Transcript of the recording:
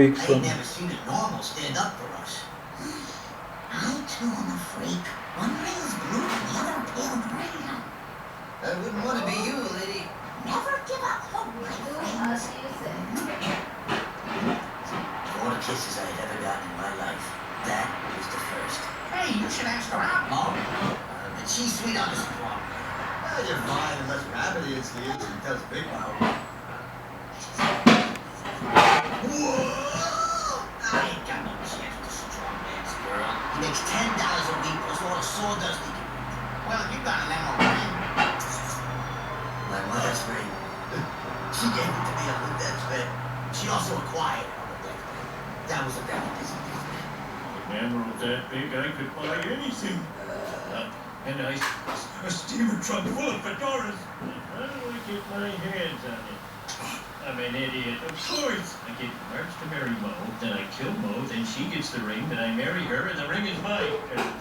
weeks. I ain't never seen a normal stand up for us. I too am a freak. One rail's blue and the other pale brown. I wouldn't want to be you, lady. Never give up hope, my friends. All the kisses I've ever gotten in my life, that was the first. Hey, you should ask her out, Mom. And she's sweet on the strong. You're fine unless Rabbit is here and tells Big Mouth. Whoa! I ain't got no chance with a strong man's girl. He makes $10 a week plus all the sawdust he can eat. Well, you got an emerald ring. My mother's ring. She gave it to me on the deathbed. She also acquired it on the deathbed. That was a very busy business. An emerald that big, I could buy anything. And a steamer trunk full of fedoras. How do I get my hands on it? I'm an idiot. Of course. I get March to marry Mo, then I kill Mo, then she gets the ring, then I marry her, and the ring is mine. Brilliant.